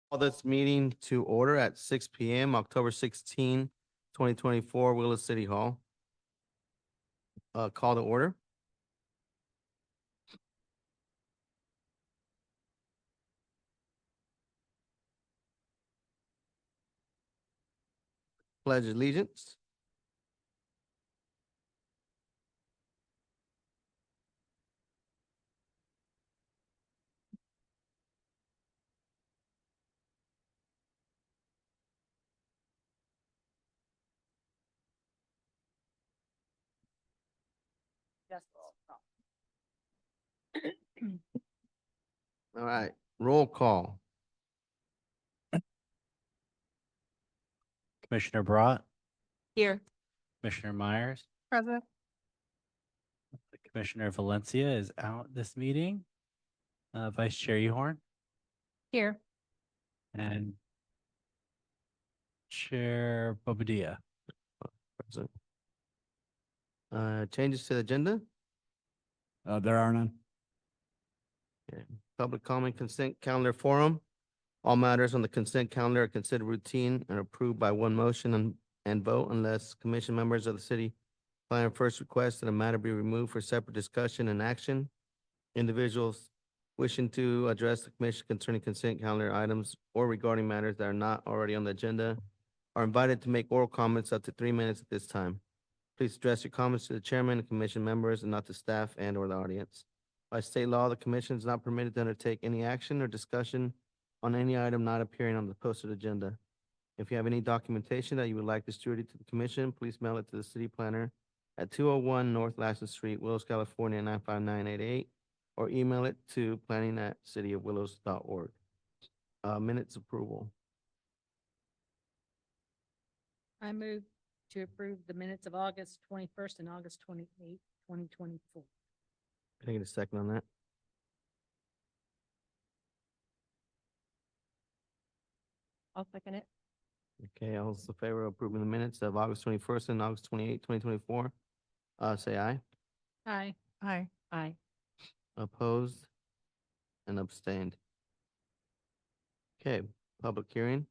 Call this meeting to order at 6 p.m., October 16, 2024, Willis City Hall. Call to order. Pledge allegiance. All right, roll call. Commissioner Brought, Here. Commissioner Myers, Present. Commissioner Valencia is out this meeting. Vice Chair Ehorn Here. and Chair Bobadilla. Present. Changes to the agenda. There are none. Public comment consent calendar forum. All matters on the consent calendar are considered routine and approved by one motion and vote unless commission members of the city planner first request that a matter be removed for separate discussion and action. Individuals wishing to address the commission concerning consent calendar items or regarding matters that are not already on the agenda are invited to make oral comments up to 3 minutes at this time. Please address your comments to the chairman and commission members and not to staff and or the audience. By state law, the commission is not permitted to undertake any action or discussion on any item not appearing on the posted agenda. If you have any documentation that you would like distributed to the commission, please mail it to the city planner at 201 North Lasson Street, Willows, California, 95988, or email it to planning@cityofwillows.org. Minutes approval. I move to approve the minutes of August 21st and August 28th, 2024. Can I get a second on that? I'll second it. Okay, all those in favor of approving the minutes of August 21st and August 28th, 2024, say aye. Aye. Aye. Aye. Opposed and abstained. Okay, public hearing.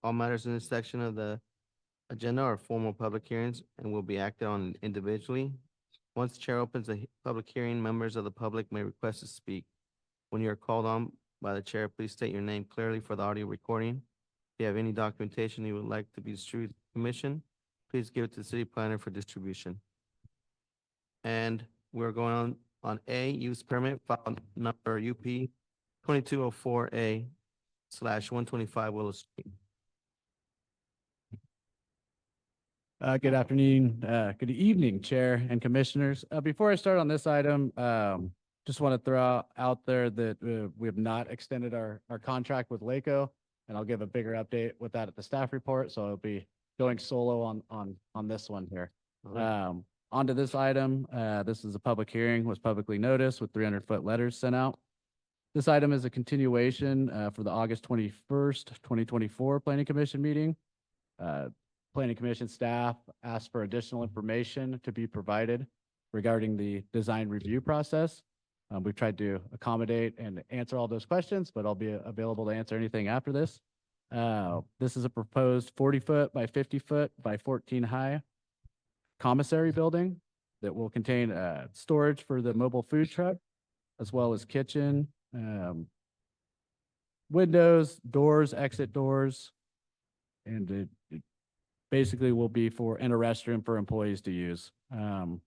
All matters in this section of the agenda are formal public hearings and will be acted on individually. Once the chair opens a public hearing, members of the public may request to speak. When you are called on by the chair, please state your name clearly for the audio recording. If you have any documentation you would like to be distributed to the commission, please give it to the city planner for distribution. And we're going on A, use permit, file number UP 2204A/125 Willow Street. Good afternoon, good evening, Chair and Commissioners. Before I start on this item, just want to throw out there that we have not extended our contract with LACO, and I'll give a bigger update with that at the staff report. So I'll be going solo on this one here. Onto this item, this is a public hearing, was publicly noticed with 300-foot letters sent out. This item is a continuation for the August 21st, 2024 Planning Commission meeting. Planning Commission staff asked for additional information to be provided regarding the design review process. We've tried to accommodate and answer all those questions, but I'll be available to answer anything after this. This is a proposed 40-foot by 50-foot by 14 high commissary building that will contain storage for the mobile food truck, as well as kitchen, windows, doors, exit doors, and it basically will be and a restroom for employees to use. The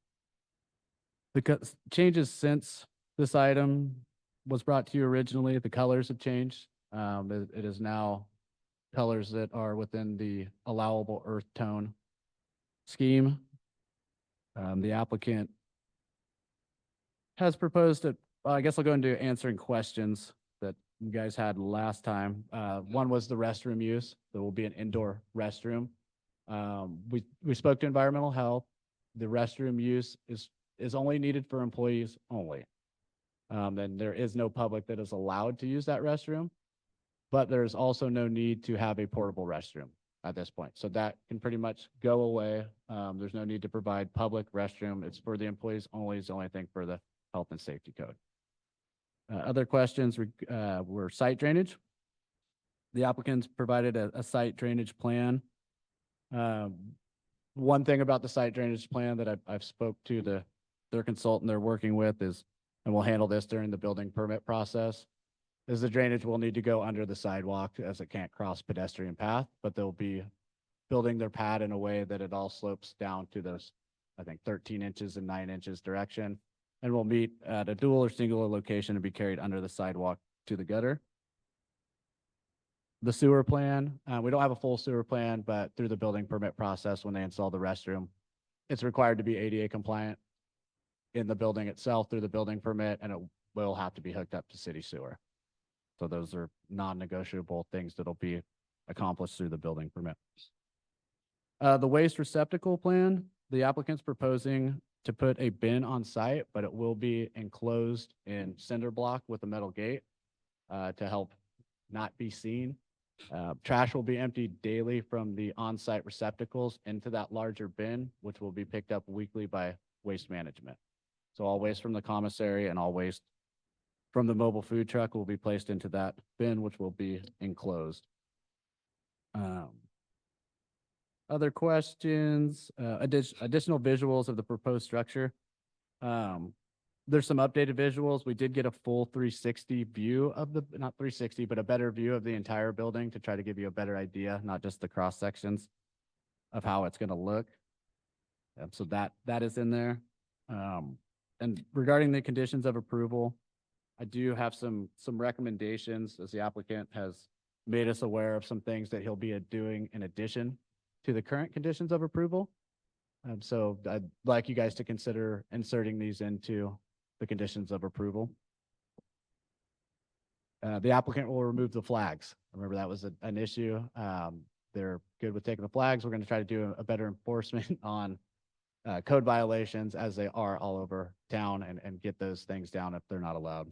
changes since this item was brought to you originally, the colors have changed. It is now colors that are within the allowable earth tone scheme. The applicant has proposed that, I guess I'll go into answering questions that you guys had last time. One was the restroom use. There will be an indoor restroom. We spoke to environmental health. The restroom use is only needed for employees only. And there is no public that is allowed to use that restroom, but there's also no need to have a portable restroom at this point. So that can pretty much go away. There's no need to provide public restroom. It's for the employees only. It's the only thing for the health and safety code. Other questions were site drainage. The applicants provided a site drainage plan. One thing about the site drainage plan that I've spoke to their consultant they're working with is, and we'll handle this during the building permit process, is the drainage will need to go under the sidewalk as it can't cross pedestrian path, but they'll be building their pad in a way that it all slopes down to those, I think, 13 inches and 9 inches direction. And will meet at a dual or singular location and be carried under the sidewalk to the gutter. The sewer plan, we don't have a full sewer plan, but through the building permit process, when they install the restroom, it's required to be ADA compliant in the building itself through the building permit, and it will have to be hooked up to city sewer. So those are non-negotiable things that'll be accomplished through the building permit. The waste receptacle plan, the applicant's proposing to put a bin on site, but it will be enclosed in cinder block with a metal gate to help not be seen. Trash will be emptied daily from the on-site receptacles into that larger bin, which will be picked up weekly by waste management. So all waste from the commissary and all waste from the mobile food truck will be placed into that bin, which will be enclosed. Other questions, additional visuals of the proposed structure. There's some updated visuals. We did get a full 360 view of the, not 360, but a better view of the entire building to try to give you a better idea, not just the cross sections of how it's going to look. So that is in there. And regarding the conditions of approval, I do have some recommendations as the applicant has made us aware of some things that he'll be doing in addition to the current conditions of approval. So I'd like you guys to consider inserting these into the conditions of approval. The applicant will remove the flags. Remember, that was an issue. They're good with taking the flags. We're going to try to do a better enforcement on code violations as they are all over town and get those things down if they're not allowed.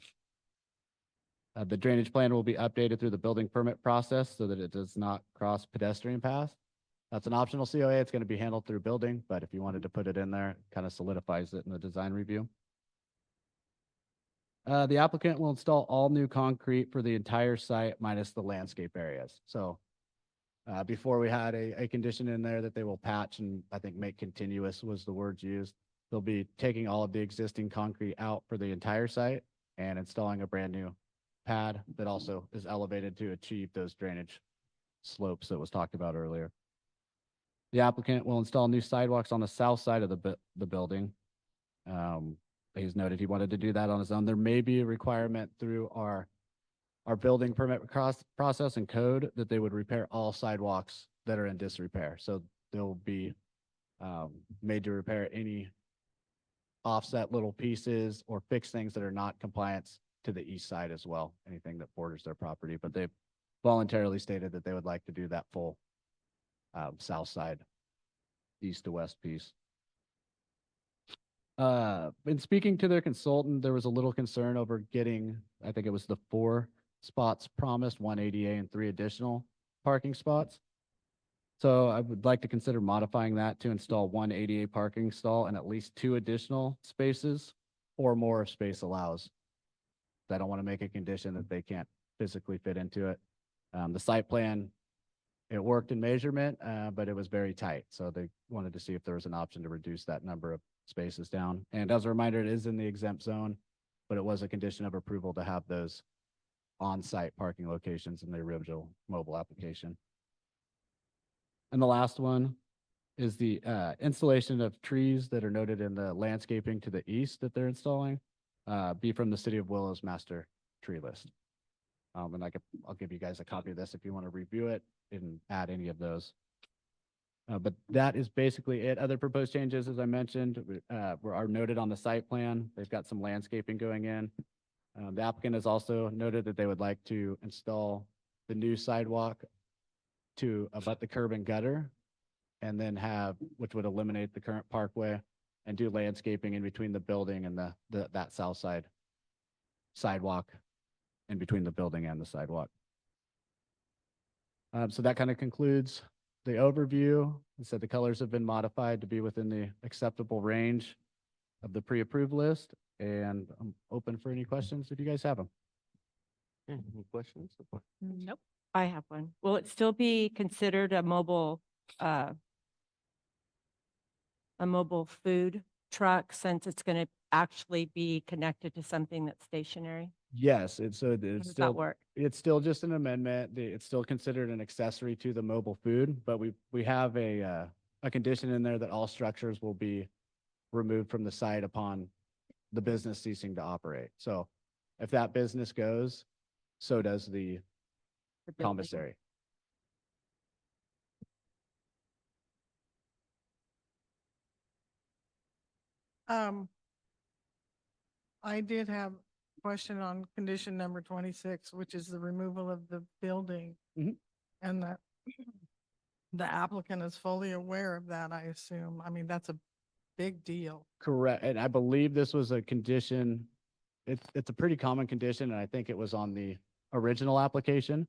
The drainage plan will be updated through the building permit process so that it does not cross pedestrian paths. That's an optional COA. It's going to be handled through building, but if you wanted to put it in there, it kind of solidifies it in the design review. The applicant will install all new concrete for the entire site minus the landscape areas. So before we had a condition in there that they will patch and I think make continuous was the words used. They'll be taking all of the existing concrete out for the entire site and installing a brand new pad that also is elevated to achieve those drainage slopes that was talked about earlier. The applicant will install new sidewalks on the south side of the building. He's noted he wanted to do that on his own. There may be a requirement through our building permit process and code that they would repair all sidewalks that are in disrepair. So they'll be made to repair any offset little pieces or fix things that are not compliance to the east side as well, anything that borders their property. But they've voluntarily stated that they would like to do that full south side, east to west piece. In speaking to their consultant, there was a little concern over getting, I think it was the 4 spots promised, 1 ADA and 3 additional parking spots. So I would like to consider modifying that to install 1 ADA parking stall and at least 2 additional spaces or more if space allows. I don't want to make a condition that they can't physically fit into it. The site plan, it worked in measurement, but it was very tight. So they wanted to see if there was an option to reduce that number of spaces down. And as a reminder, it is in the exempt zone, but it was a condition of approval to have those on-site parking locations in the original mobile application. And the last one is the installation of trees that are noted in the landscaping to the east that they're installing, be from the City of Willow's master tree list. And I'll give you guys a copy of this if you want to review it and add any of those. But that is basically it. Other proposed changes, as I mentioned, are noted on the site plan. They've got some landscaping going in. The applicant has also noted that they would like to install the new sidewalk to abut the curb and gutter, and then which would eliminate the current parkway, and do landscaping in between the building and that south side sidewalk in between the building and the sidewalk. So that kind of concludes the overview. I said the colors have been modified to be within the acceptable range of the pre-approved list, and I'm open for any questions if you guys have them. Any questions? Nope. I have one. Will it still be considered a mobile food truck since it's going to actually be connected to something that's stationary? Yes, How it's does that still, work? it's still just an amendment. It's still considered an accessory to the mobile food, but we have a condition in there that all structures will be removed from the site upon the business ceasing to operate. So if that business goes, so does the The building? commissary. Um, I did have a question on condition number 26, which is the removal of the building. Mhm. And that the applicant is fully aware of that, I assume. I mean, that's a big deal. Correct. And I believe this was a condition, it's a pretty common condition, and I think it was on the original application.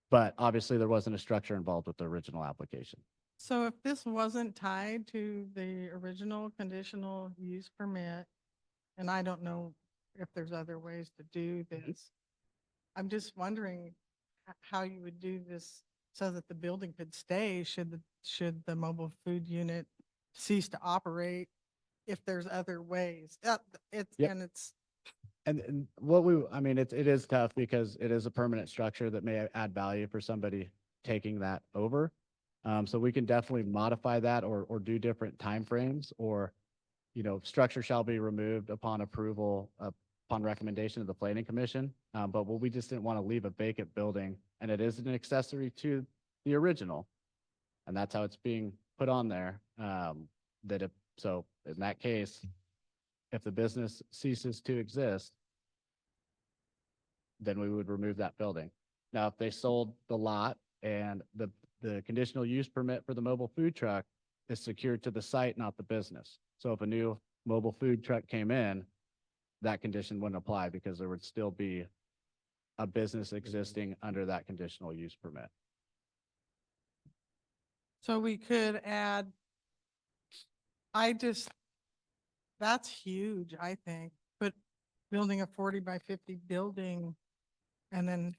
But obviously there wasn't a structure involved with the original application. So if this wasn't tied to the original conditional use permit, and I don't know if there's other ways to do this, I'm just wondering how you would do this so that the building could stay should the mobile food unit cease to operate if there's other ways. It's, Yep. and it's, And what we, I mean, it is tough because it is a permanent structure that may add value for somebody taking that over. So we can definitely modify that or do different timeframes or, structure shall be removed upon approval, upon recommendation of the planning commission. But we just didn't want to leave a vacant building, and it is an accessory to the original. And that's how it's being put on there. So in that case, if the business ceases to exist, then we would remove that building. Now, if they sold the lot and the conditional use permit for the mobile food truck is secured to the site, not the business. So if a new mobile food truck came in, that condition wouldn't apply because there would still be a business existing under that conditional use permit. so we could add, that's huge, I think, but building a 40 by 50 building and then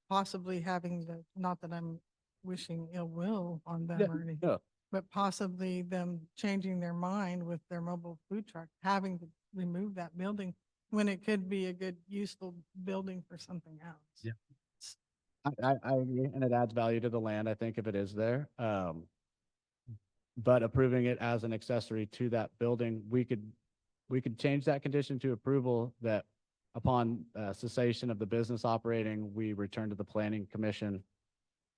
possibly having not that I'm wishing ill will on them or anything, No, but possibly them changing their mind with their mobile food truck, having to remove that building when it could be a good, useful building for something else. Yeah. I agree, and it adds value to the land, I think, if it is there. But approving it as an accessory to that building, we could change that condition to approval that upon cessation of the business operating, we return to the planning commission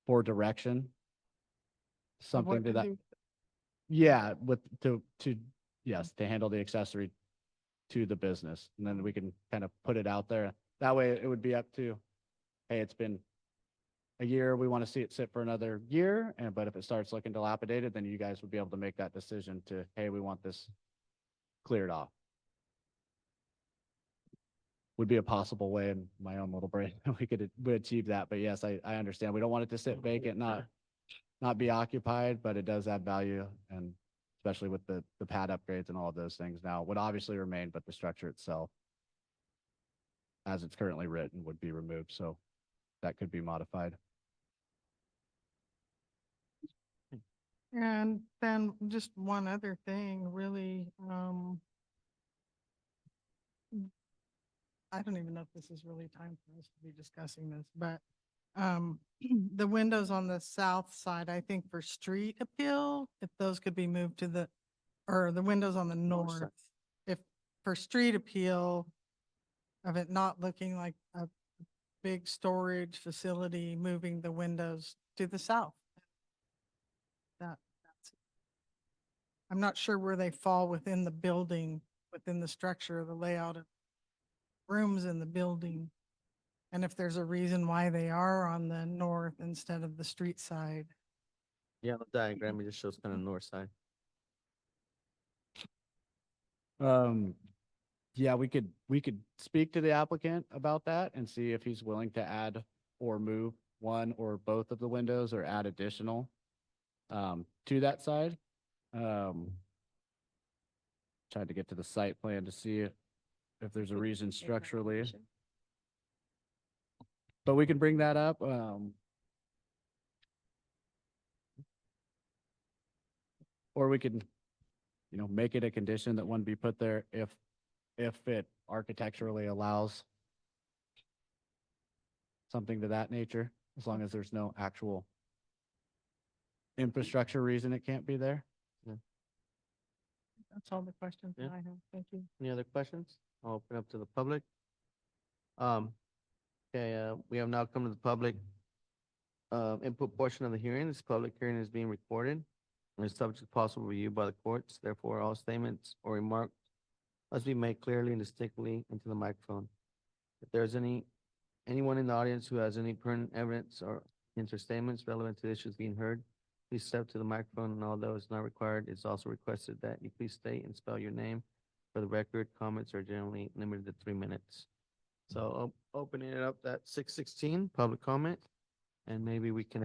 for direction. Of Something what to to that, do. yeah, yes, to handle the accessory to the business. And then we can kind of put it out there. That way it would be up to, hey, it's been a year, we want to see it sit for another year. But if it starts looking dilapidated, then you guys would be able to make that decision to, hey, we want this cleared off. Would be a possible way in my own little brain, we achieve that. But yes, I understand. We don't want it to sit vacant, not be occupied, but it does add value, and especially with the pad upgrades and all of those things now would obviously remain, but the structure itself, as it's currently written, would be removed. So that could be modified. And then just one other thing, really, I don't even know if this is really time for us to be discussing this, but the windows on the south side, I think for street appeal, if those could be moved to or the windows on the north, if for street appeal of it not looking like a big storage facility, moving the windows to the south. I'm not sure where they fall within the building, within the structure, the layout of rooms in the building. And if there's a reason why they are on the north instead of the street side. Yeah, the diagram, it just shows kind of north side. Yeah, we could speak to the applicant about that and see if he's willing to add or move one or both of the windows or add additional to that side. Tried to get to the site plan to see if there's a reason structurally. but we can bring that up. Or we can, make it a condition that one be put there if it architecturally allows something to that nature, as long as there's no actual infrastructure reason it can't be there. That's all the questions that Yeah. I have. Thank you. Any other questions? I'll open up to the public. Okay, we have now come to the public input portion of the hearing. This public hearing is being recorded and is subject to possible review by the courts. Therefore, all statements or remarks must be made clearly and distinctly into the microphone. If there's anyone in the audience who has any pertinent evidence or statements relevant to the issues being heard, please step to the microphone, and although it's not required, it's also requested that you please state and spell your name for the record. Comments are generally limited to 3 minutes. So opening it up at 6:16, public comment, and maybe we can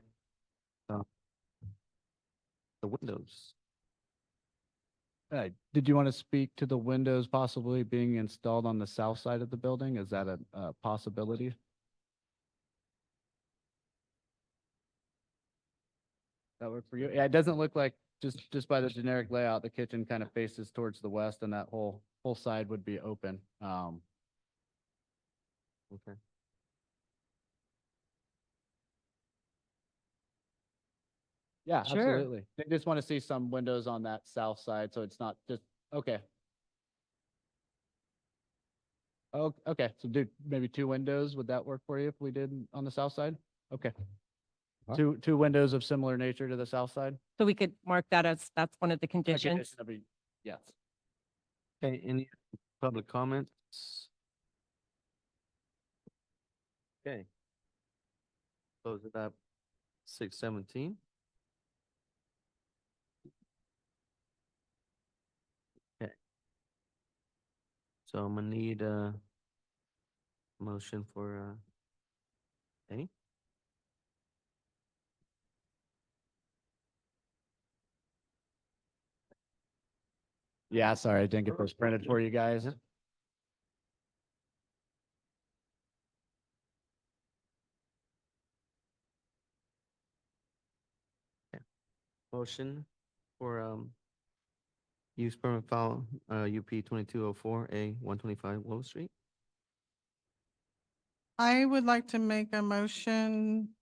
the windows. Did you want to speak to the windows possibly being installed on the south side of the building? Is that a possibility? That work for you? Yeah, it doesn't look like, just by the generic layout, the kitchen kind of faces towards the west and that whole side would be open. Okay. Yeah, Sure. absolutely. They just want to see some windows on that south side, so it's not just, okay. Oh, okay, so do maybe 2 windows, would that work for you if we did on the south side? Okay. Two windows of similar nature to the south side? So we could mark that as, that's one of the A conditions. condition of a- Yes. Okay, any public comments? Okay. Close it up 6:17. Okay. So I'm gonna need a motion for A. Yeah, sorry, I didn't get those printed for you guys. Yep. Motion for use permit file UP 2204A 125 Willow Street. I would like to make a motion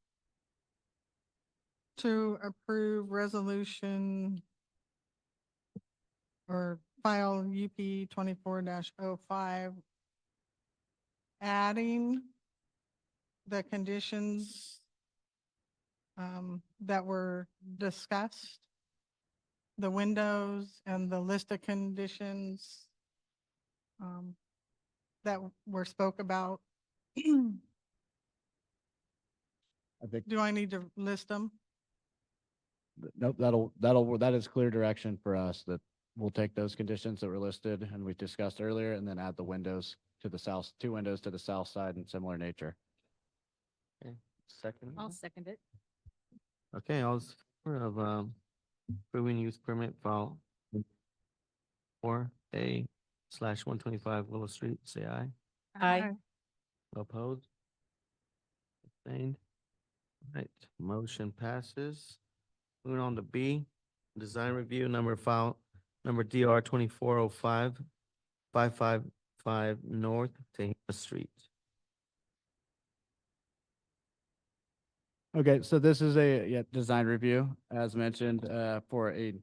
to approve resolution or file UP 24-05, adding the conditions that were discussed, the windows and the list of conditions that were spoke about. I think, Do I need to list them? nope, that is clear direction for us, that we'll take those conditions that were listed and we discussed earlier and then add the windows to the south, 2 windows to the south side in similar nature. Okay, second. I'll second it. Okay, all those in favor of approving use permit file 4A/125 Willow Street, say aye. Aye. Opposed? Abstained? Right, motion passes. Moving on to B, design review file number DR 2405 555 North Tehama Street. Okay, so this is a design review, as mentioned, for a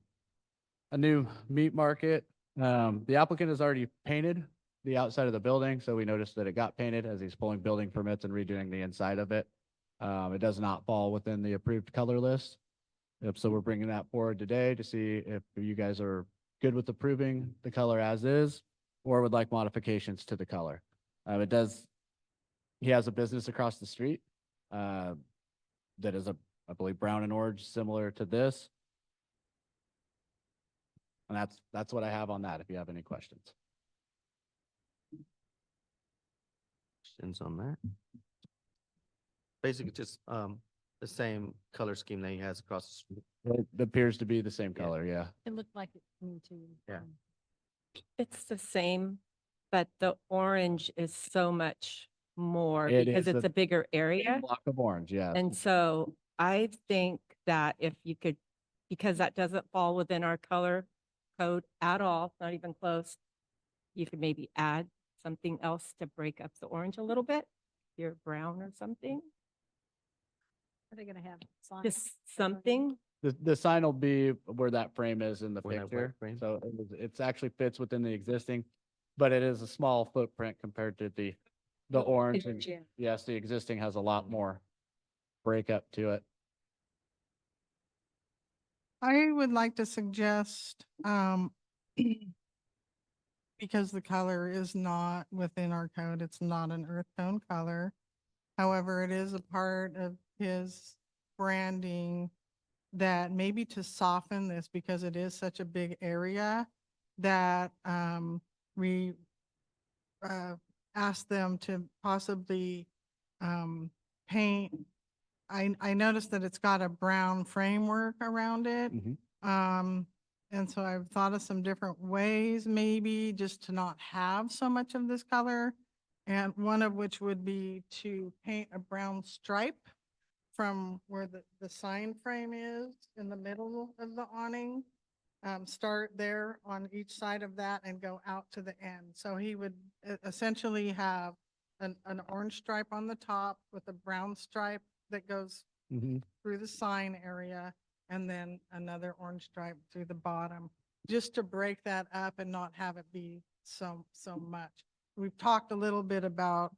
new meat market. The applicant has already painted the outside of the building, so we noticed that it got painted as he's pulling building permits and redoing the inside of it. It does not fall within the approved color list. Yep, so we're bringing that forward today to see if you guys are good with approving the color as is, or would like modifications to the color. He has a business across the street, that is I believe, brown and orange, similar to this. And that's what I have on that, if you have any questions. Questions on that? Basically just the same color scheme that he has across the street. It appears to be the same Yeah. color, yeah. It looked like it to me too. Yeah. It's the same, but the orange is so much more It because is it's a a bigger area. Block of orange, yeah. And so I think that if you could, because that doesn't fall within our color code at all, not even close, you could maybe add something else to break up the orange a little bit, your brown or something, Are they gonna have signs? just something. The sign will be where that frame is in the Where that white picture. frame? So it's actually fits within the existing, but it is a small footprint compared to the orange. And Yeah. yes, the existing has a lot more breakup to it. I would like to suggest, because the color is not within our code, it's not an earth tone color. However, it is a part of his branding that maybe to soften this, because it is such a big area, that we ask them to possibly paint. I noticed that it's got a brown framework around it. And so I've thought of some different ways, maybe just to not have so much of this color. And one of which would be to paint a brown stripe from where the sign frame is in the middle of the awning. Start there on each side of that and go out to the end. So he would essentially have an orange stripe on the top with a brown stripe that goes through the sign area, and then another orange stripe through the bottom, just to break that up and not have it be so much. We've talked a little bit about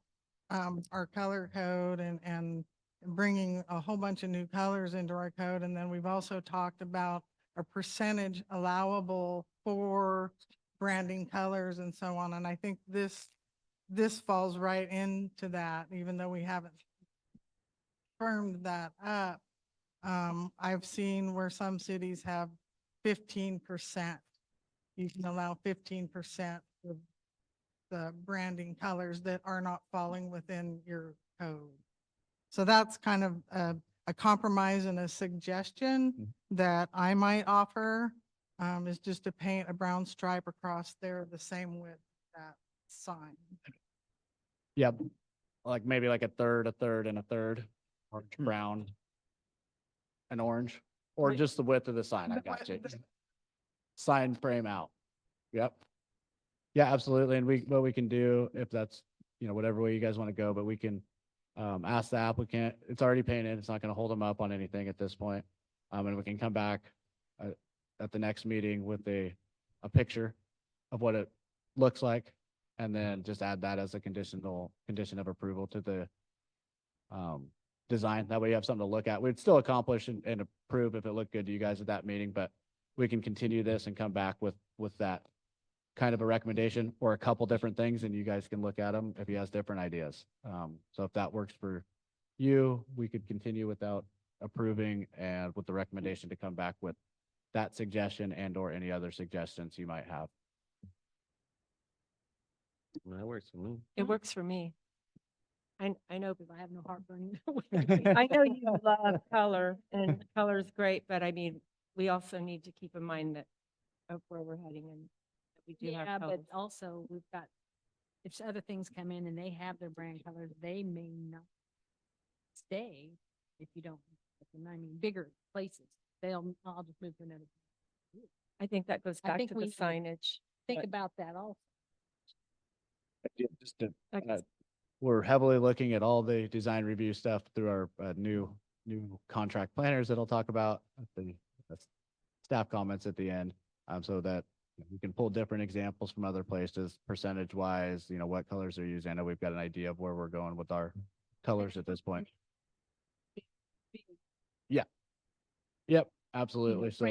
our color code and bringing a whole bunch of new colors into our code. And then we've also talked about a percentage allowable for branding colors and so on. And I think this falls right into that, even though we haven't firmed that up. I've seen where some cities have 15%. You can allow 15% of the branding colors that are not falling within your code. So that's kind of a compromise and a suggestion that I might offer, is just to paint a brown stripe across there the same with that sign. Yep. Like maybe like a third, and a third, orange, brown, and orange, or Right. just the width of the sign. I got you. Sign frame out. Yep. Yeah, absolutely. And what we can do, if that's, whatever way you guys want to go, but we can ask the applicant, it's already painted, it's not going to hold them up on anything at this point. And we can come back at the next meeting with a picture of what it looks like, and then just add that as a condition of approval to the design. That way you have something to look at. We'd still accomplish and approve if it looked good to you guys at that meeting, but we can continue this and come back with that kind of a recommendation or a couple different things, and you guys can look at them if he has different ideas. So if that works for you, we could continue without approving and with the recommendation to come back with that suggestion and or any other suggestions you might have. That works for me. It works for me. I know, Because I have no heartburn. I know you love color and color is great, but I mean, we also need to keep in mind that of where we're heading and that we do Yeah, have but colors. also we've got, if other things come in and they have their brand colors, they may not stay if you don't, I mean, bigger places, I'll just move to another. I think that goes I back think to we the need to signage. Think Right. about that also. Just to, Like, we're heavily looking at all the design review stuff through our new contract planners that I'll talk about at the staff comments at the end, so that we can pull different examples from other places, percentage wise, what colors they're using. I know we've got an idea of where we're going with our colors at this point. Yeah. Yep, absolutely. So,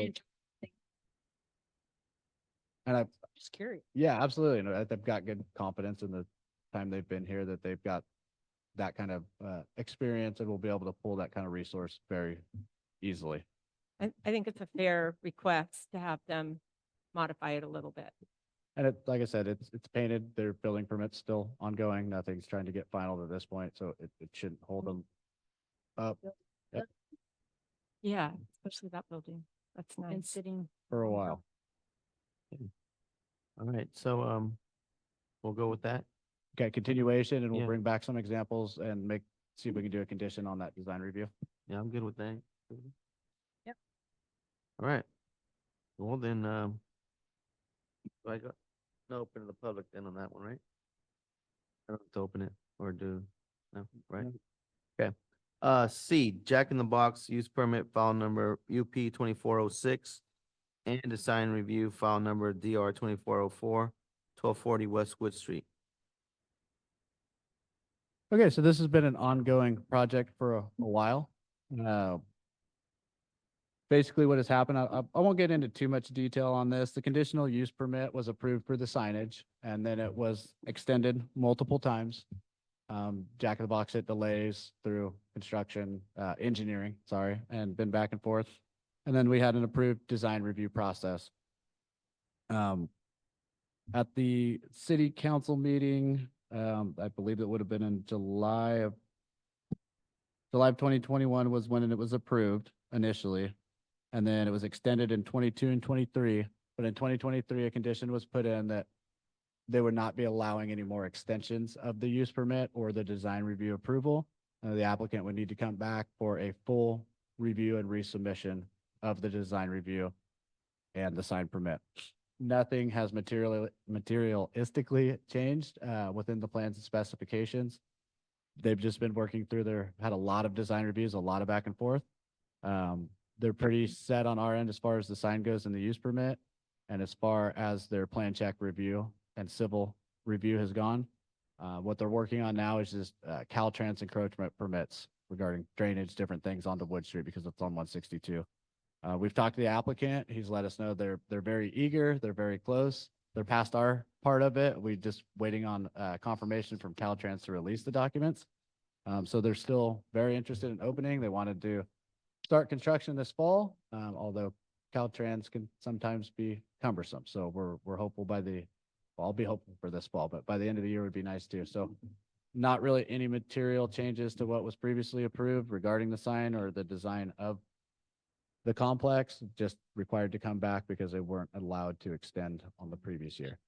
and I've, Just curious. yeah, absolutely. And I've got good confidence in the time they've been here that they've got that kind of experience and will be able to pull that kind of resource very easily. I think it's a fair request to have them modify it a little bit. And like I said, it's painted, their building permit's still ongoing. Nothing's trying to get final at this point, so it shouldn't hold them up Yeah, especially that building. That's And nice. sitting. for a while. All right, so, we'll go with that. Okay, continuation, and we'll Yeah. bring back some examples and see if we can do a condition on that design review. Yeah, I'm good with that. Yep. All right. Well, then, I got, no, open to the public then on that one, right? I don't have to open it or do, no, right? Okay. C, Jack in the Box use permit file number UP 2406 and design review file number DR 2404, 1240 West Wood Street. Okay, so this has been an ongoing project for a while. Basically what has happened, I won't get into too much detail on this. The conditional use permit was approved for the signage and then it was extended multiple times. Jack in the Box hit delays through construction, engineering, sorry, and been back and forth. And then we had an approved design review process. At the city council meeting, I believe it would have been in July of 2021 was when it was approved initially. And then it was extended in 22 and 23. But in 2023, a condition was put in that they would not be allowing any more extensions of the use permit or the design review approval. The applicant would need to come back for a full review and resubmission of the design review and the sign permit. Nothing has materialistically changed within the plans and specifications. They've just been working through had a lot of design reviews, a lot of back and forth. They're pretty set on our end as far as the sign goes in the use permit. And as far as their plan check review and civil review has gone, what they're working on now is just Caltrans encroachment permits regarding drainage, different things onto Wood Street because it's on 162. We've talked to the applicant. He's let us know they're very eager. They're very close. They're past our part of it. We're just waiting on confirmation from Caltrans to release the documents. So they're still very interested in opening. They wanted to start construction this fall, although Caltrans can sometimes be cumbersome. So we're hopeful I'll be hopeful for this fall, but by the end of the year would be nice too. So not really any material changes to what was previously approved regarding the sign or the design of the complex, just required to come back because they weren't allowed to extend on the previous year.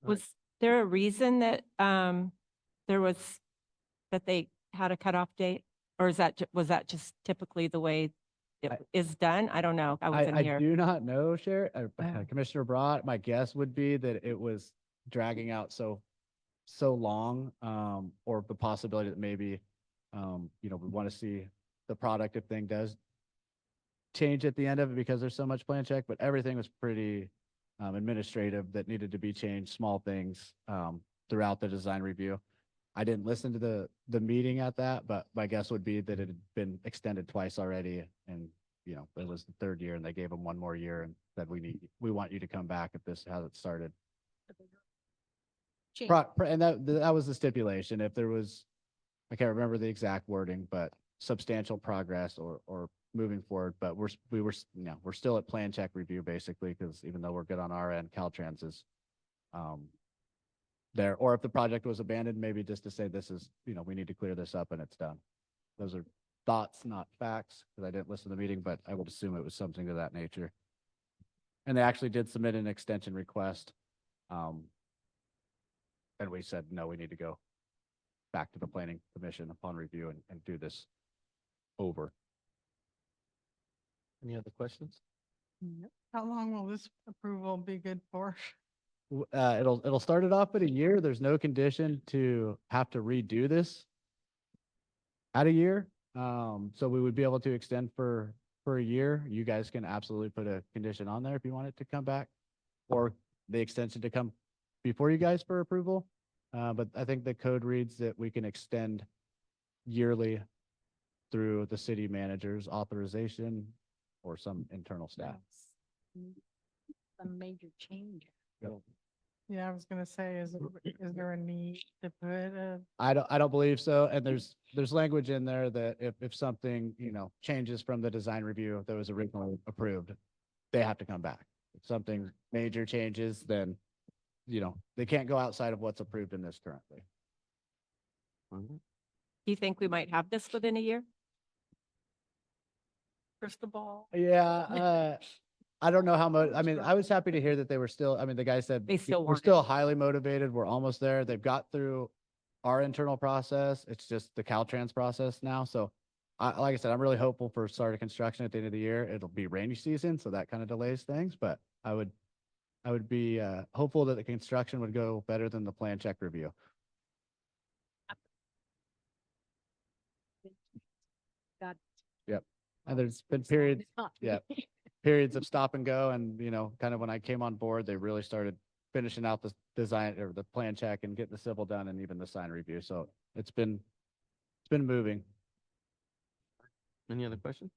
Was there a reason that that they had a cutoff date? Or was that just typically the way it is done? I don't know. I wasn't I here. do not know, Commissioner Broad. My guess would be that it was dragging out so long, or the possibility that maybe, we want to see the product if thing does change at the end of it because there's so much plan check, but everything was pretty administrative that needed to be changed, small things throughout the design review. I didn't listen to the meeting at that, but my guess would be that it had been extended twice already. And, it was the third year and they gave them one more year and said, we want you to come back if this hasn't started. Change. And that was the stipulation. If there was, I can't remember the exact wording, but substantial progress or moving forward, but we're still at plan check review basically, because even though we're good on our end, Caltrans is there. Or if the project was abandoned, maybe just to say this is, we need to clear this up and it's done. Those are thoughts, not facts, because I didn't listen to the meeting, but I would assume it was something of that nature. And they actually did submit an extension request. And we said, no, we need to go back to the planning commission upon review and do this over. Any other questions? Nope. How long will this approval be good for? It'll start it off at a year. There's no condition to have to redo this at a year. So we would be able to extend for a year. You guys can absolutely put a condition on there if you want it to come back, or the extension to come before you guys for approval. But I think the code reads that we can extend yearly through the city manager's authorization or some internal staff. A major change. Yeah, I was gonna say, is there a need to put a, I don't believe so. And there's language in there that if something, changes from the design review that was originally approved, they have to come back. If something major changes, then, they can't go outside of what's approved in this currently. Do you think we might have this within a year? crystal ball? Yeah, I don't know how much, I mean, I was happy to hear that they were still, I mean, the guy said, They still we're want it." still highly motivated. We're almost there. They've got through our internal process. It's just the Caltrans process now. So like I said, I'm really hopeful for start of construction at the end of the year. It'll be rainy season, so that kind of delays things, but I would be hopeful that the construction would go better than the plan check review. God. And there's been periods, yeah. periods of stop and go, and kind of when I came on board, they really started finishing out the design or the plan check and getting the civil done and even the sign review. So it's been moving. Any other questions?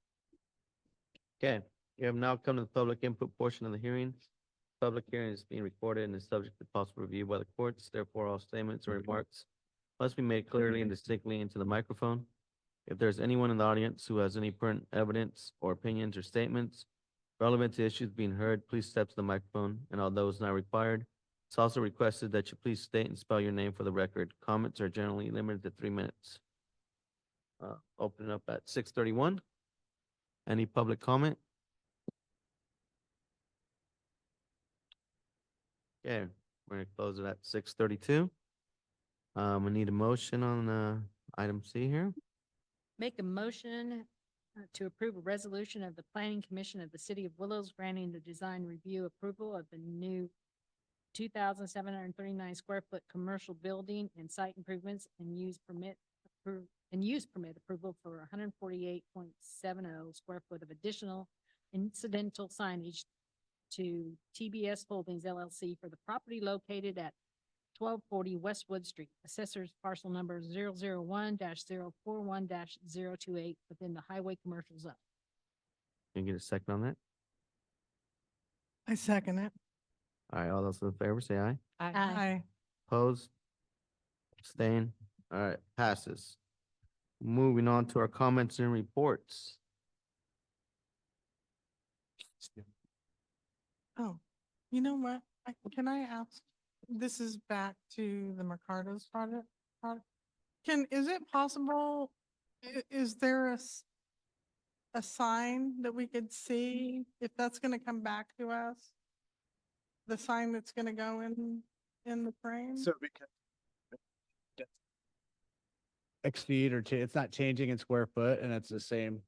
Okay, we have now come to the public input portion of the hearing. Public hearing is being recorded and is subject to possible review by the courts. Therefore, all statements or remarks must be made clearly and distinctly into the microphone. If there's anyone in the audience who has any pertinent evidence or opinions or statements relevant to issues being heard, please step to the microphone, and although it's not required, it's also requested that you please state and spell your name for the record. Comments are generally limited to 3 minutes. Open it up at 6:31. Any public comment? Okay, we're gonna close it at 6:32. We need a motion on item C here. Make a motion to approve a resolution of the Planning Commission of the City of Willows granting the design review approval of the new 2,739 square foot commercial building and site improvements and use permit approval for 148.70 square foot of additional incidental signage to TBS Holdings LLC for the property located at 1240 Westwood Street, assessors parcel number 001-041-028 within the highway commercial zone. Can you get a second on that? I second it. All right, all those in favor, say aye. Aye. Opposed? Abstain? All right, passes. Moving on to our comments and reports. Oh, you know what? Can I ask, this is back to the Mercados project? Is it possible, is there a sign that we could see if that's gonna come back to us? The sign that's gonna go in the frame? So because exceed or it's not changing in square foot, and it's the same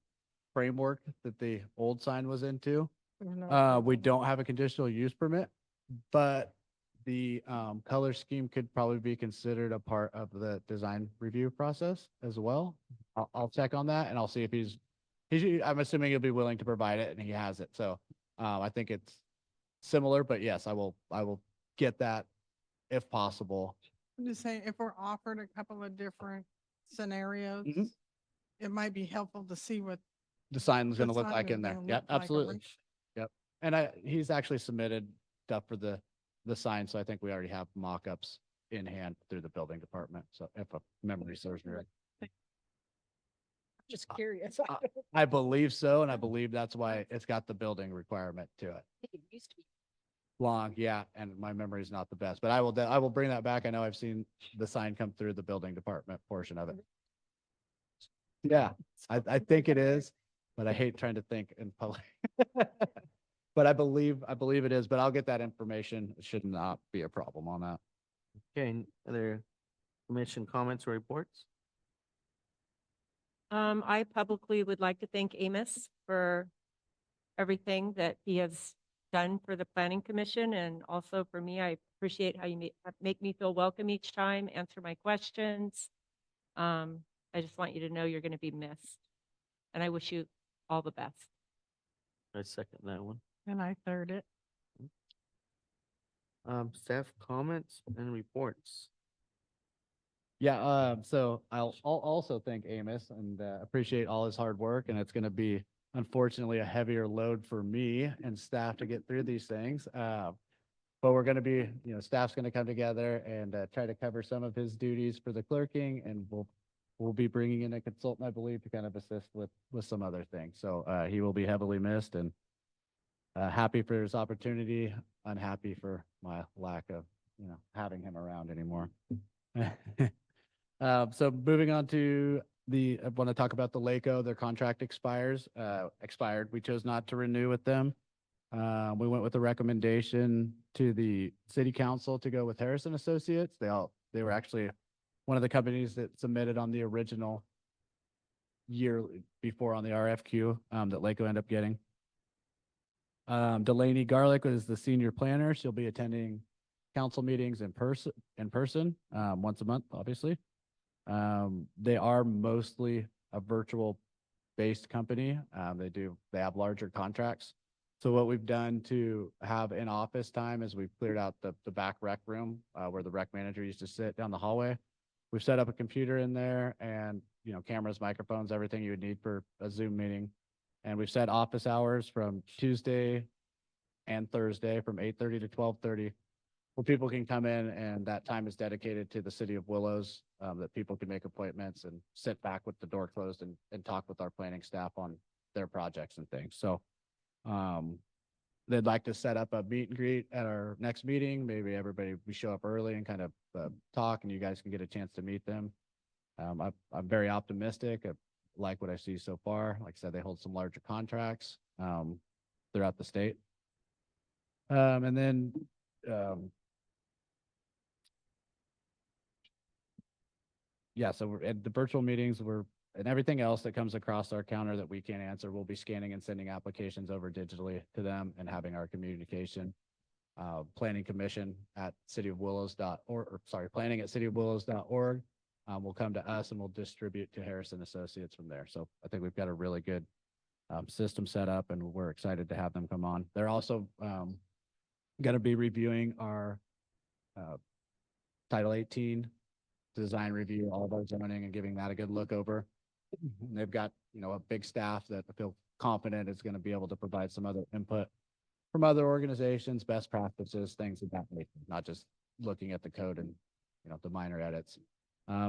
framework that the old sign was into. There's no We problem. don't have a conditional use permit, but the color scheme could probably be considered a part of the design review process as well. I'll check on that and I'll see if I'm assuming he'll be willing to provide it, and he has it. So I think it's similar, but yes, I will get that if possible. I'm just saying, if we're offered a couple of different scenarios, Mhm. it might be helpful to see what The sign's the gonna look sign like is in there. gonna Yep, look like absolutely. originally. And he's actually submitted stuff for the sign, so I think we already have mock-ups in hand through the building department. So if a memory serves me right. Just curious. I believe so, and I believe that's why it's got the building requirement to it. It used to be. Long, yeah, and my memory is not the best, but I will bring that back. I know I've seen the sign come through the building department portion of it. Yeah, I think it is, but I hate trying to think in public. But I believe it is, but I'll get that information. It should not be a problem on that. Okay, other commission comments or reports? I publicly would like to thank Amos for everything that he has done for the Planning Commission, and also for me. I appreciate how you make me feel welcome each time, answer my questions. I just want you to know you're going to be missed, and I wish you all the best. I second that one. And I third it. Staff comments and reports. Yeah, so I'll also thank Amos and appreciate all his hard work, and it's gonna be unfortunately a heavier load for me and staff to get through these things. But we're gonna be, staff's gonna come together and try to cover some of his duties for the clerking, and we'll be bringing in a consultant, I believe, to kind of assist with some other things. So he will be heavily missed, and happy for his opportunity, unhappy for my lack of, having him around anymore. So moving on to I want to talk about the LACO, their contract expired. We chose not to renew with them. We went with the recommendation to the city council to go with Harrison Associates. They were actually one of the companies that submitted on the original year before on the RFQ, that Lakeland ended up getting. Delaney Garlic is the senior planner. She'll be attending council meetings in person, once a month, obviously. They are mostly a virtual based company. They have larger contracts. So what we've done to have in office time is we've cleared out the back rec room, where the rec manager used to sit down the hallway. We've set up a computer in there and, cameras, microphones, everything you would need for a Zoom meeting. And we've set office hours from Tuesday and Thursday from 8:30 to 12:30, where people can come in, and that time is dedicated to the city of Willows, that people can make appointments and sit back with the door closed and talk with our planning staff on their projects and things. So, they'd like to set up a meet and greet at our next meeting. Maybe we show up early and kind of talk, and you guys can get a chance to meet them. I'm very optimistic. I like what I see so far. Like I said, they hold some larger contracts throughout the state. And then yeah, so we're at the virtual meetings, and everything else that comes across our counter that we can't answer, we'll be scanning and sending applications over digitally to them and having our communication. Planning commission at planning at cityofwillows.org will come to us, and we'll distribute to Harrison Associates from there. So I think we've got a really good system set up, and we're excited to have them come on. They're also going to be reviewing our Title 18 design review, all of our zoning, and giving that a good look over. And they've got, a big staff that I feel confident is going to be able to provide some other input from other organizations, best practices, things of that nature, not just looking at the code and, the minor edits.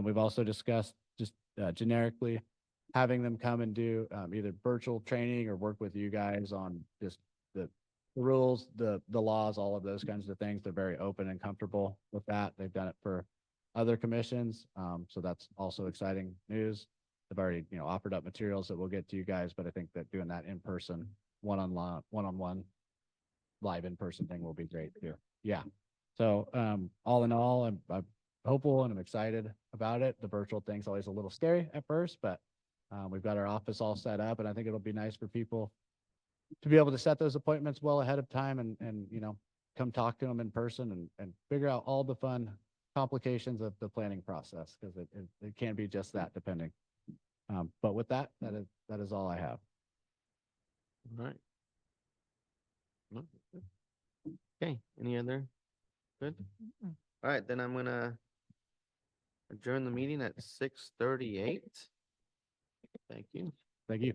We've also discussed just generically having them come and do either virtual training or work with you guys on just the rules, the laws, all of those kinds of things. They're very open and comfortable with that. They've done it for other commissions. So that's also exciting news. They've already, offered up materials that we'll get to you guys, but I think that doing that in person, one-on-one, live in-person thing will be great too. Yeah. So all in all, I'm hopeful and I'm excited about it. The virtual thing's always a little scary at first, but we've got our office all set up, and I think it'll be nice for people to be able to set those appointments well ahead of time and come talk to them in person and figure out all the fun complications of the planning process, because it can be just that depending. But with that is all I have. All right. No, good. Okay, any other? Good. All right, then I'm gonna adjourn the meeting at 6:38. Thank you. Thank you.